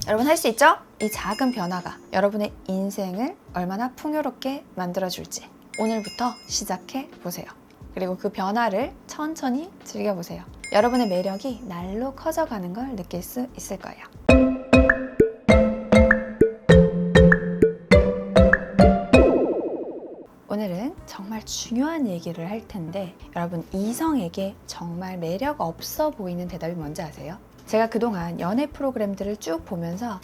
여러분 할 수 있죠? 이 작은 변화가 여러분의 인생을 얼마나 풍요롭게 만들어줄지 오늘부터 시작해 보세요. 그리고 그 변화를 천천히 즐겨보세요. 여러분의 매력이 날로 커져가는 걸 느낄 수 있을 거예요. 오늘은 정말 중요한 얘기를 할 텐데 여러분 이성에게 정말 매력 없어 보이는 대답이 뭔지 아세요? 제가 그동안 연애 프로그램들을 쭉 보면서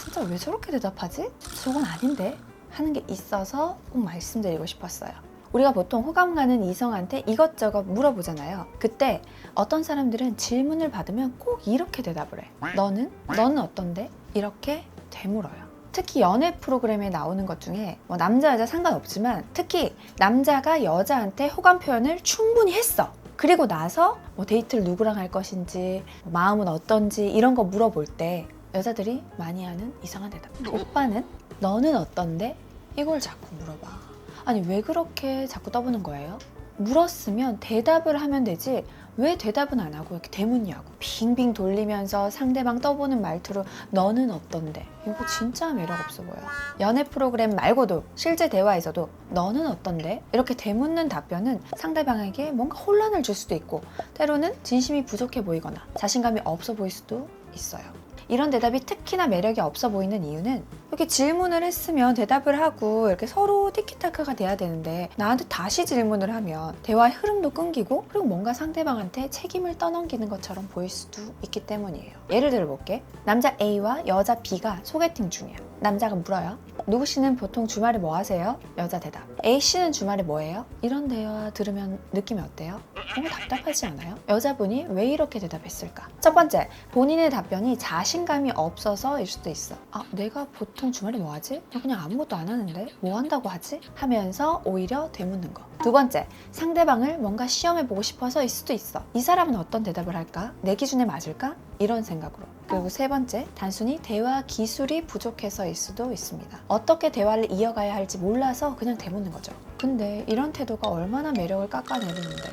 진짜 왜 저렇게 대답하지? 저건 아닌데? 하는 게 있어서 꼭 말씀드리고 싶었어요. 우리가 보통 호감 가는 이성한테 이것저것 물어보잖아요. 그때 어떤 사람들은 질문을 받으면 꼭 이렇게 대답을 해. 너는? 너는 어떤데? 이렇게 되물어요. 특히 연애 프로그램에 나오는 것 중에 뭐 남자 여자 상관없지만 특히 남자가 여자한테 호감 표현을 충분히 했어. 그리고 나서 뭐 데이트를 누구랑 할 것인지 마음은 어떤지 이런 거 물어볼 때 여자들이 많이 하는 이상한 대답. 오빠는? 너는 어떤데? 이걸 자꾸 물어봐. 아니 왜 그렇게 자꾸 떠보는 거예요? 물었으면 대답을 하면 되지 왜 대답은 안 하고 이렇게 대묻냐고 빙빙 돌리면서 상대방 떠보는 말투로 너는 어떤데? 이거 진짜 매력 없어 보여. 연애 프로그램 말고도 실제 대화에서도 너는 어떤데? 이렇게 대묻는 답변은 상대방에게 뭔가 혼란을 줄 수도 있고 때로는 진심이 부족해 보이거나 자신감이 없어 보일 수도 있어요. 이런 대답이 특히나 매력이 없어 보이는 이유는 이렇게 질문을 했으면 대답을 하고 이렇게 서로 티키타카가 돼야 되는데 나한테 다시 질문을 하면 대화의 흐름도 끊기고 그리고 뭔가 상대방한테 책임을 떠넘기는 것처럼 보일 수도 있기 때문이에요. 예를 들어볼게. 남자 A와 여자 B가 소개팅 중이야. 남자가 물어요. 누구씨는 보통 주말에 뭐 하세요? 여자 대답. A씨는 주말에 뭐 해요? 이런 대화 들으면 느낌이 어때요? 뭔가 답답하지 않아요? 여자분이 왜 이렇게 대답했을까? 첫 번째, 본인의 답변이 자신감이 없어서일 수도 있어. 내가 보통 주말에 뭐 하지? 나 그냥 아무것도 안 하는데 뭐 한다고 하지? 하면서 오히려 되묻는 거. 두 번째, 상대방을 뭔가 시험해보고 싶어서일 수도 있어. 이 사람은 어떤 대답을 할까? 내 기준에 맞을까? 이런 생각으로. 그리고 세 번째, 단순히 대화 기술이 부족해서일 수도 있습니다. 어떻게 대화를 이어가야 할지 몰라서 그냥 대묻는 거죠. 근데 이런 태도가 얼마나 매력을 깎아내리는데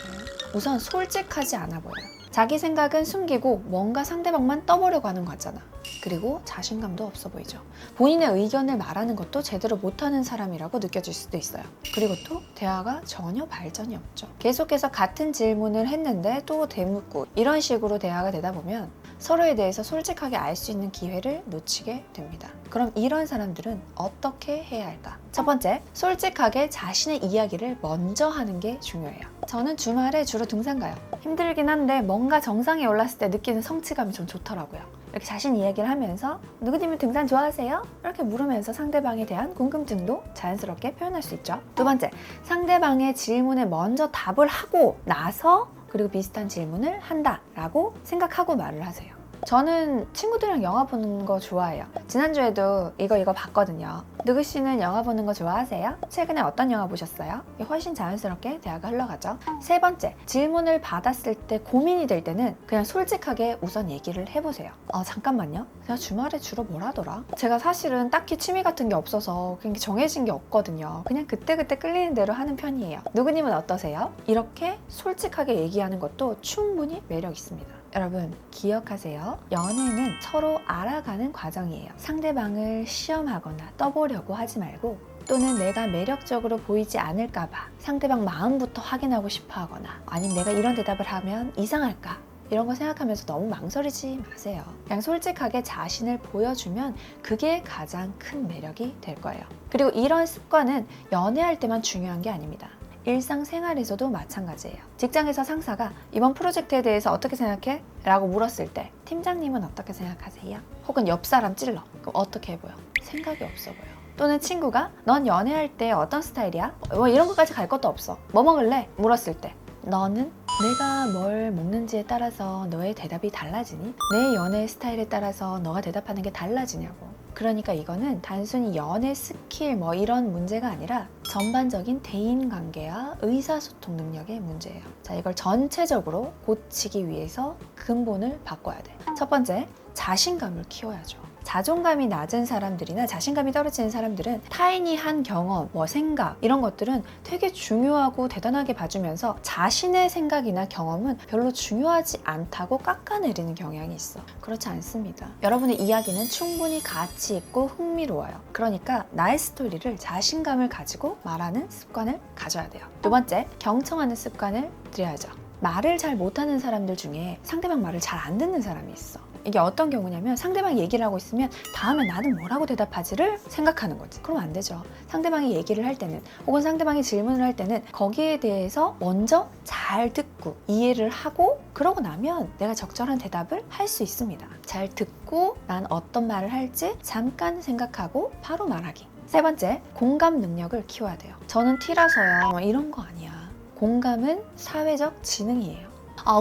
우선 솔직하지 않아 보여요. 자기 생각은 숨기고 뭔가 상대방만 떠보려고 하는 거 같잖아. 그리고 자신감도 없어 보이죠. 본인의 의견을 말하는 것도 제대로 못하는 사람이라고 느껴질 수도 있어요. 그리고 또 대화가 전혀 발전이 없죠. 계속해서 같은 질문을 했는데 또 되묻고 이런 식으로 대화가 되다 보면 서로에 대해서 솔직하게 알 수 있는 기회를 놓치게 됩니다. 그럼 이런 사람들은 어떻게 해야 할까? 첫 번째, 솔직하게 자신의 이야기를 먼저 하는 게 중요해요. 저는 주말에 주로 등산 가요. 힘들긴 한데 뭔가 정상에 올랐을 때 느끼는 성취감이 좀 좋더라고요. 이렇게 자신 이야기를 하면서 누구님은 등산 좋아하세요? 이렇게 물으면서 상대방에 대한 궁금증도 자연스럽게 표현할 수 있죠. 두 번째, 상대방의 질문에 먼저 답을 하고 나서 그리고 비슷한 질문을 한다라고 생각하고 말을 하세요. 저는 친구들이랑 영화 보는 거 좋아해요. 지난주에도 이거 봤거든요. 누구씨는 영화 보는 거 좋아하세요? 최근에 어떤 영화 보셨어요? 훨씬 자연스럽게 대화가 흘러가죠. 세 번째, 질문을 받았을 때 고민이 될 때는 그냥 솔직하게 우선 얘기를 해보세요. 잠깐만요. 제가 주말에 주로 뭘 하더라? 제가 사실은 딱히 취미 같은 게 없어서 그냥 정해진 게 없거든요. 그냥 그때그때 끌리는 대로 하는 편이에요. 누구님은 어떠세요? 이렇게 솔직하게 얘기하는 것도 충분히 매력 있습니다. 여러분 기억하세요. 연애는 서로 알아가는 과정이에요. 상대방을 시험하거나 떠보려고 하지 말고 또는 내가 매력적으로 보이지 않을까봐 상대방 마음부터 확인하고 싶어 하거나 아니면 내가 이런 대답을 하면 이상할까 이런 거 생각하면서 너무 망설이지 마세요. 그냥 솔직하게 자신을 보여주면 그게 가장 큰 매력이 될 거예요. 그리고 이런 습관은 연애할 때만 중요한 게 아닙니다. 일상생활에서도 마찬가지예요. 직장에서 상사가 이번 프로젝트에 대해서 어떻게 생각해? 라고 물었을 때 팀장님은 어떻게 생각하세요? 혹은 옆 사람 찔러. 그럼 어떻게 해 보여? 생각이 없어 보여. 또는 친구가 넌 연애할 때 어떤 스타일이야? 뭐 이런 것까지 갈 것도 없어. 뭐 먹을래? 물었을 때 너는? 내가 뭘 먹는지에 따라서 너의 대답이 달라지니? 내 연애 스타일에 따라서 너가 대답하는 게 달라지냐고. 그러니까 이거는 단순히 연애 스킬 뭐 이런 문제가 아니라 전반적인 대인관계와 의사소통 능력의 문제예요. 자, 이걸 전체적으로 고치기 위해서 근본을 바꿔야 돼. 첫 번째, 자신감을 키워야죠. 자존감이 낮은 사람들이나 자신감이 떨어지는 사람들은 타인이 한 경험, 생각 이런 것들은 되게 중요하고 대단하게 봐주면서 자신의 생각이나 경험은 별로 중요하지 않다고 깎아내리는 경향이 있어. 그렇지 않습니다. 여러분의 이야기는 충분히 가치 있고 흥미로워요. 그러니까 나의 스토리를 자신감을 가지고 말하는 습관을 가져야 돼요. 두 번째, 경청하는 습관을 들여야죠. 말을 잘 못하는 사람들 중에 상대방 말을 잘 안 듣는 사람이 있어. 이게 어떤 경우냐면 상대방이 얘기를 하고 있으면 다음에 나는 뭐라고 대답하지를 생각하는 거지. 그럼 안 되죠. 상대방이 얘기를 할 때는 혹은 상대방이 질문을 할 때는 거기에 대해서 먼저 잘 듣고 이해를 하고 그러고 나면 내가 적절한 대답을 할 수 있습니다. 잘 듣고 난 어떤 말을 할지 잠깐 생각하고 바로 말하기. 세 번째, 공감 능력을 키워야 돼요. 저는 T라서요 이런 거 아니야. 공감은 사회적 지능이에요.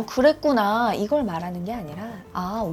그랬구나 이걸 말하는 게 아니라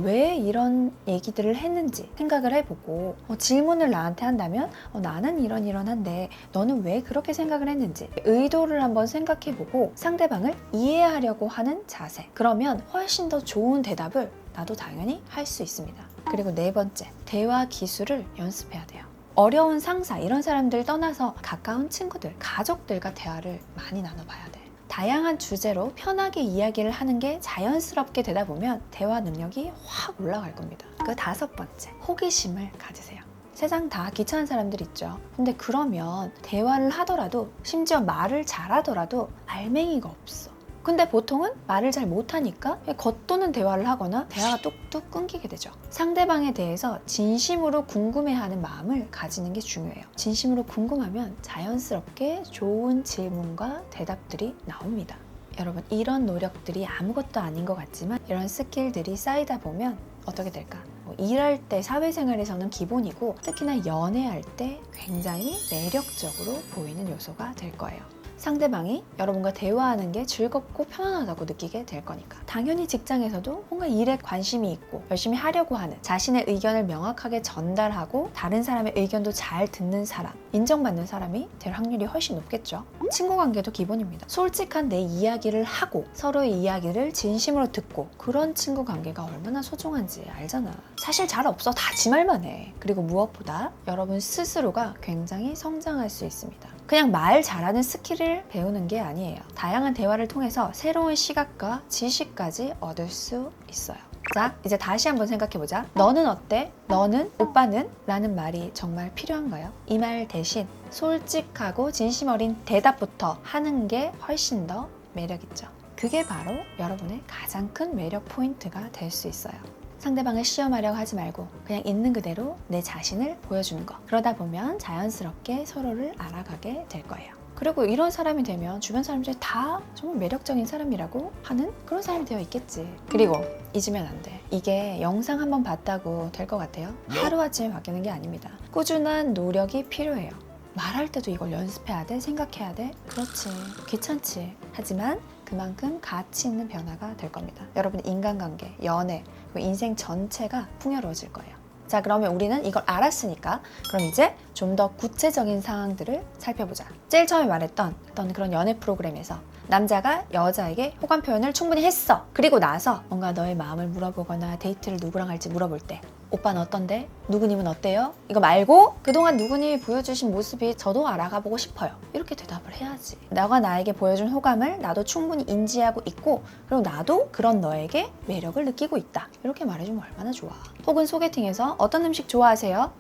왜 이런 얘기들을 했는지 생각을 해보고 질문을 나한테 한다면 나는 이런한데 너는 왜 그렇게 생각을 했는지 의도를 한번 생각해보고 상대방을 이해하려고 하는 자세. 그러면 훨씬 더 좋은 대답을 나도 당연히 할 수 있습니다. 그리고 네 번째, 대화 기술을 연습해야 돼요. 어려운 상사 이런 사람들 떠나서 가까운 친구들, 가족들과 대화를 많이 나눠봐야 돼. 다양한 주제로 편하게 이야기를 하는 게 자연스럽게 되다 보면 대화 능력이 확 올라갈 겁니다. 그 다섯 번째, 호기심을 가지세요. 세상 다 귀찮은 사람들 있죠. 근데 그러면 대화를 하더라도 심지어 말을 잘하더라도 알맹이가 없어. 근데 보통은 말을 잘 못하니까 겉도는 대화를 하거나 대화가 뚝뚝 끊기게 되죠. 상대방에 대해서 진심으로 궁금해하는 마음을 가지는 게 중요해요. 진심으로 궁금하면 자연스럽게 좋은 질문과 대답들이 나옵니다. 여러분, 이런 노력들이 아무것도 아닌 것 같지만 이런 스킬들이 쌓이다 보면 어떻게 될까? 일할 때 사회생활에서는 기본이고 특히나 연애할 때 굉장히 매력적으로 보이는 요소가 될 거예요. 상대방이 여러분과 대화하는 게 즐겁고 편안하다고 느끼게 될 거니까. 당연히 직장에서도 뭔가 일에 관심이 있고 열심히 하려고 하는, 자신의 의견을 명확하게 전달하고 다른 사람의 의견도 잘 듣는 사람, 인정받는 사람이 될 확률이 훨씬 높겠죠. 친구 관계도 기본입니다. 솔직한 내 이야기를 하고 서로의 이야기를 진심으로 듣고, 그런 친구 관계가 얼마나 소중한지 알잖아. 사실 잘 없어. 다 지 말만 해. 그리고 무엇보다 여러분 스스로가 굉장히 성장할 수 있습니다. 그냥 말 잘하는 스킬을 배우는 게 아니에요. 다양한 대화를 통해서 새로운 시각과 지식까지 얻을 수 있어요. 자, 이제 다시 한번 생각해보자. 너는 어때? 너는? 오빠는? 라는 말이 정말 필요한가요? 이 말 대신 솔직하고 진심 어린 대답부터 하는 게 훨씬 더 매력있죠. 그게 바로 여러분의 가장 큰 매력 포인트가 될 수 있어요. 상대방을 시험하려고 하지 말고 그냥 있는 그대로 내 자신을 보여주는 거. 그러다 보면 자연스럽게 서로를 알아가게 될 거예요. 그리고 이런 사람이 되면 주변 사람들이 다 정말 매력적인 사람이라고 하는 그런 사람이 되어 있겠지. 그리고 잊으면 안 돼. 이게 영상 한번 봤다고 될 것 같아요? 하루아침에 바뀌는 게 아닙니다. 꾸준한 노력이 필요해요. 말할 때도 이걸 연습해야 돼? 생각해야 돼? 그렇지. 귀찮지. 하지만 그만큼 가치 있는 변화가 될 겁니다. 여러분 인간관계, 연애, 인생 전체가 풍요로워질 거예요. 자, 그러면 우리는 이걸 알았으니까 그럼 이제 좀 더 구체적인 상황들을 살펴보자. 제일 처음에 말했던 어떤 그런 연애 프로그램에서 남자가 여자에게 호감 표현을 충분히 했어. 그리고 나서 뭔가 너의 마음을 물어보거나 데이트를 누구랑 할지 물어볼 때 오빠는 어떤데? 누구님은 어때요? 이거 말고 그동안 누구님이 보여주신 모습이 저도 알아가보고 싶어요. 이렇게 대답을 해야지. 너가 나에게 보여준 호감을 나도 충분히 인지하고 있고 그리고 나도 그런 너에게 매력을 느끼고 있다. 이렇게 말해주면 얼마나 좋아. 혹은 소개팅에서 어떤 음식 좋아하세요?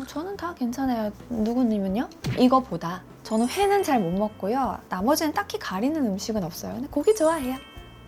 저는 다 괜찮아요. 누구님은요? 이거보다 저는 회는 잘 못 먹고요. 나머지는 딱히 가리는 음식은 없어요. 근데 고기 좋아해요.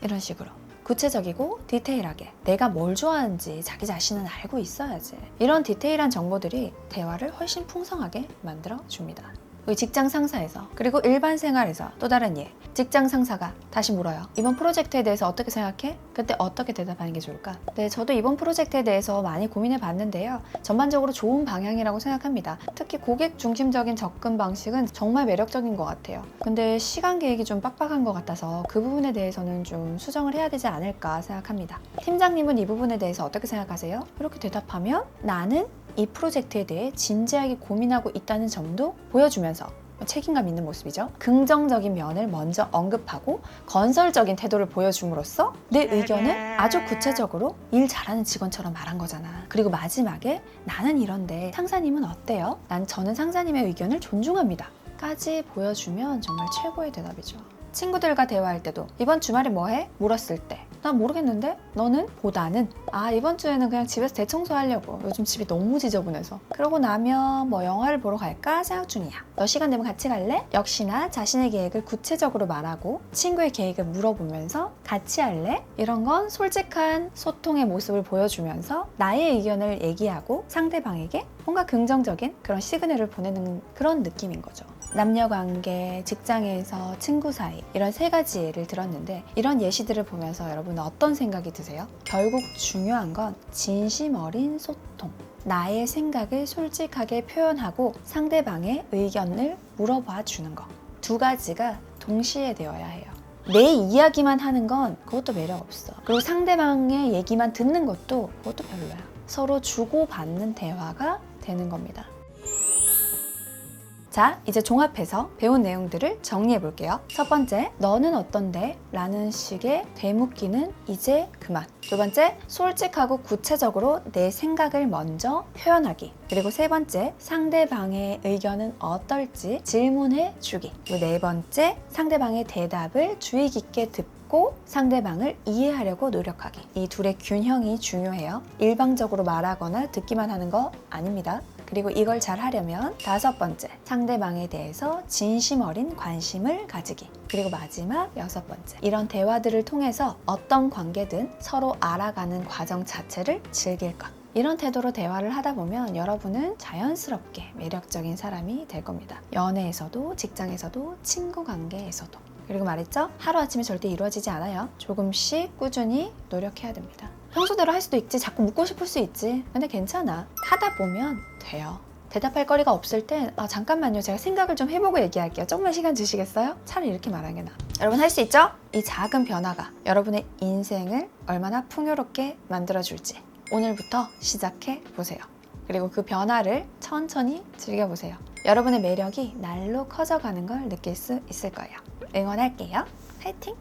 이런 식으로. 구체적이고 디테일하게 내가 뭘 좋아하는지 자기 자신은 알고 있어야지. 이런 디테일한 정보들이 대화를 훨씬 풍성하게 만들어줍니다. 우리 직장 상사에서, 그리고 일반 생활에서 또 다른 예. 직장 상사가 다시 물어요. 이번 프로젝트에 대해서 어떻게 생각해? 그때 어떻게 대답하는 게 좋을까? 네, 저도 이번 프로젝트에 대해서 많이 고민해 봤는데요. 전반적으로 좋은 방향이라고 생각합니다. 특히 고객 중심적인 접근 방식은 정말 매력적인 것 같아요. 근데 시간 계획이 좀 빡빡한 것 같아서 그 부분에 대해서는 좀 수정을 해야 되지 않을까 생각합니다. 팀장님은 이 부분에 대해서 어떻게 생각하세요? 이렇게 대답하면 나는 이 프로젝트에 대해 진지하게 고민하고 있다는 점도 보여주면서 책임감 있는 모습이죠. 긍정적인 면을 먼저 언급하고 건설적인 태도를 보여줌으로써 내 의견을 아주 구체적으로 일 잘하는 직원처럼 말한 거잖아. 그리고 마지막에 나는 이런데 상사님은 어때요? 저는 상사님의 의견을 존중합니다. 까지 보여주면 정말 최고의 대답이죠. 친구들과 대화할 때도 이번 주말에 뭐 해? 물었을 때 난 모르겠는데? 너는? 보다는 이번 주에는 그냥 집에서 대청소하려고. 요즘 집이 너무 지저분해서. 그러고 나면 뭐 영화를 보러 갈까 생각 중이야. 너 시간 되면 같이 갈래? 역시나 자신의 계획을 구체적으로 말하고 친구의 계획을 물어보면서 같이 할래? 이런 건 솔직한 소통의 모습을 보여주면서 나의 의견을 얘기하고 상대방에게 뭔가 긍정적인 그런 시그널을 보내는 그런 느낌인 거죠. 남녀관계, 직장에서 친구 사이 이런 세 가지 예를 들었는데 이런 예시들을 보면서 여러분은 어떤 생각이 드세요? 결국 중요한 건 진심 어린 소통. 나의 생각을 솔직하게 표현하고 상대방의 의견을 물어봐 주는 거. 두 가지가 동시에 되어야 해요. 내 이야기만 하는 건 그것도 매력 없어. 그리고 상대방의 얘기만 듣는 것도 그것도 별로야. 서로 주고받는 대화가 되는 겁니다. 자, 이제 종합해서 배운 내용들을 정리해 볼게요. 첫 번째, 너는 어떤데? 라는 식의 되묻기는 이제 그만. 두 번째, 솔직하고 구체적으로 내 생각을 먼저 표현하기. 그리고 세 번째, 상대방의 의견은 어떨지 질문해 주기. 그리고 네 번째, 상대방의 대답을 주의 깊게 듣고 상대방을 이해하려고 노력하기. 이 둘의 균형이 중요해요. 일방적으로 말하거나 듣기만 하는 거 아닙니다. 그리고 이걸 잘 하려면 다섯 번째, 상대방에 대해서 진심 어린 관심을 가지기. 그리고 마지막 여섯 번째, 이런 대화들을 통해서 어떤 관계든 서로 알아가는 과정 자체를 즐길 것. 이런 태도로 대화를 하다 보면 여러분은 자연스럽게 매력적인 사람이 될 겁니다. 연애에서도, 직장에서도, 친구 관계에서도. 그리고 말했죠? 하루아침에 절대 이루어지지 않아요. 조금씩 꾸준히 노력해야 됩니다. 평소대로 할 수도 있지, 자꾸 묻고 싶을 수 있지. 근데 괜찮아. 하다 보면 돼요. 대답할 거리가 없을 땐 잠깐만요, 제가 생각을 좀 해보고 얘기할게요. 조금만 시간 주시겠어요? 차라리 이렇게 말하는 게 나아. 여러분 할 수 있죠? 이 작은 변화가 여러분의 인생을 얼마나 풍요롭게 만들어줄지 오늘부터 시작해 보세요. 그리고 그 변화를 천천히 즐겨보세요. 여러분의 매력이 날로 커져가는 걸 느낄 수 있을 거예요. 응원할게요. 화이팅!